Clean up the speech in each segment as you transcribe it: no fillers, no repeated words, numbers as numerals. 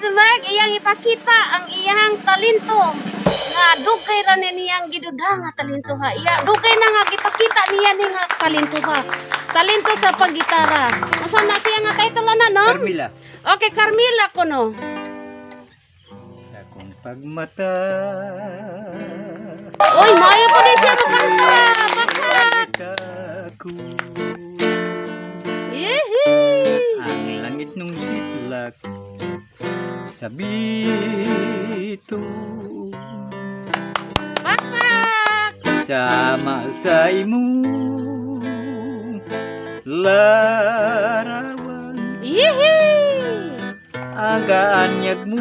Meg iyang ipakita ang iyang talento. Nga dugay ra niyang giduda nga talento ha. Iya dugay na nga gipakita niya ni nga talento ha. Talento sa paggitara. Asa na siya nga title na no? Carmila. Okay, Carmila kuno. Sa kong pagmata. Oy, maayo pa din siya magkanta. Bakit? Ako. Yehey! Ang langit nung titlak. Sabito. Bakit? Sama sa imong larawan. Yehey! Ang kaanyag mo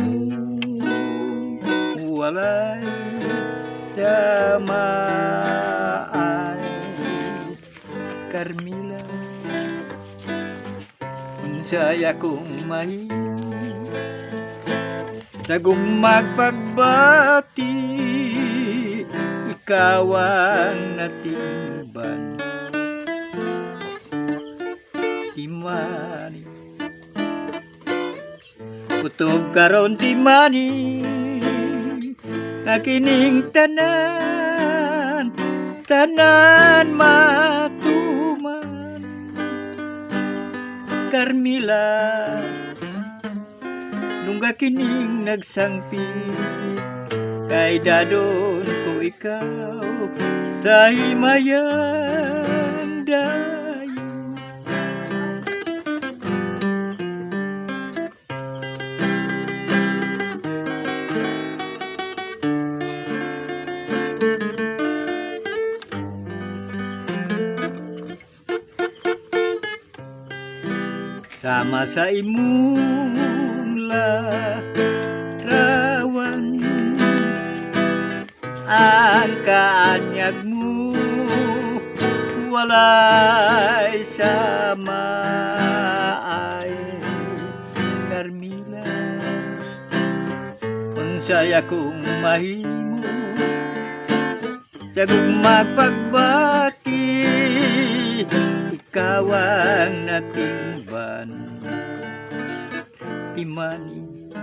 walay samaan. Carmila, unsay akong mahimo dagong magpagbati, ikaw ang natimban. Timani kutob karon timani nakining tanan matuman. Carmila, nungga kining nagsangpit kay dadon ko ikaw sa himayang dayo. Sama sa imong larawan, ang kaanyag mo walay samaay. Carmila, unsay akong mahimo sa magpagbati, ikaw ang natimban. Timani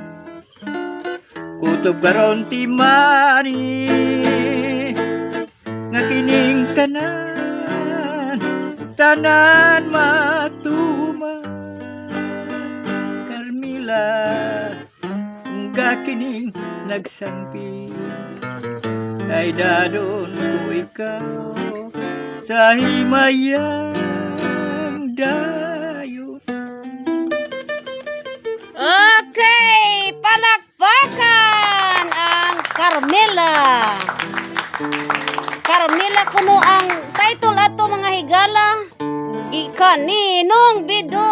kutob karon timani nga kining tanan matuman. Carmila, nga kining nagsangpi ay dadon ko ikaw sa himayang dayon. Okay, palakpakan ang Carmila. Carmila kuno ang title ato mga higala. Ikaninong bido.